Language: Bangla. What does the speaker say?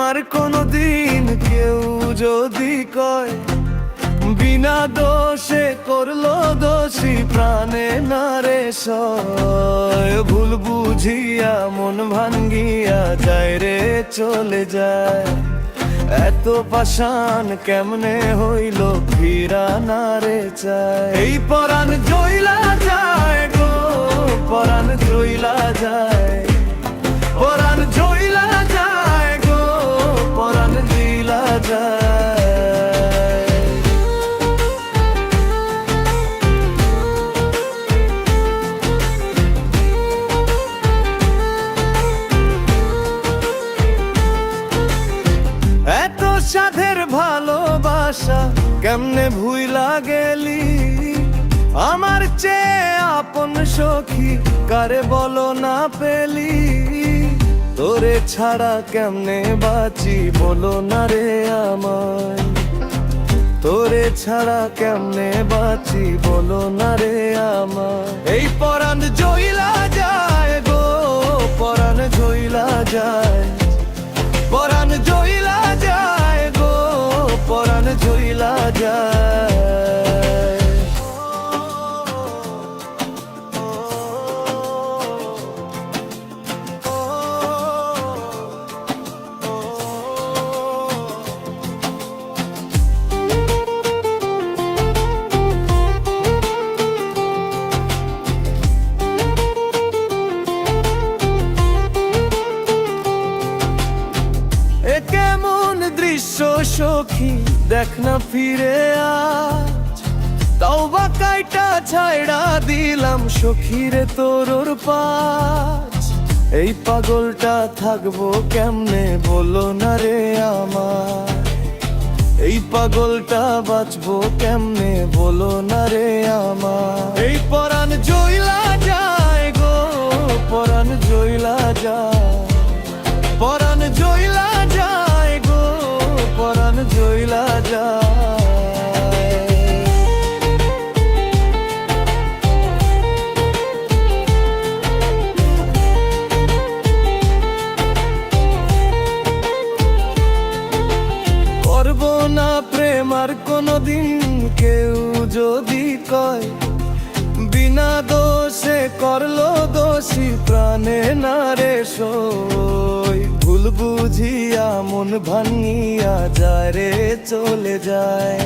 আর কোনদিন কেউ যদি কয় বিনা দোষে করলো দোষী প্রাণে না রে সয়, ভুল বুঝিয়া মন ভাঙ্গিয়া যায় রে চলে যায়। এত পাষাণ কেমনে হইল ফিরা না রে চায়। এই পরাণ জইলা যায় গো, পরাণ জইলা যায়, পরাণ জইলা যায় গো, পরাণ জইলা যায়। এত সাধের ভালোবাসা কেমনে ভুইলা গেলি, আমার চেয়ে আপন সখী কারে বলো না পেলি। তোরে ছাড়া কেমনে বাঁচি বলো না রে আমায়, তোরে ছাড়া কেমনে বাঁচি বলো না রে আমায়। এই পরাণ জইলা যায় গো, পরাণ জইলা যায়, পরাণ জইলা যায় গো, পরাণ জইলা যায়। কেমন দৃশ্য সখী দেখ না ফিরে আজ, তাও বা কাইটা ছাইড়া দিলাম সখীরে তোর পাঁচ। এই পাগলটা থাকবো কেমনে বলো না রে আমার, এই পাগলটা বাঁচবো কেমনে বলো না রে আমার। এই পরাণ জইলা যায় গো, পরাণ জইলা যায়, পরাণ জইলা যায় গো, পরাণ জইলা যায়। করব না প্রেম আর কোনদিন কেউ যদি কয় বিনা দোষে করলো দোষী প্রাণে না রে সই, ভুল বুঝিয়া মন ভাঙিয়া যায় রে চলে যায়।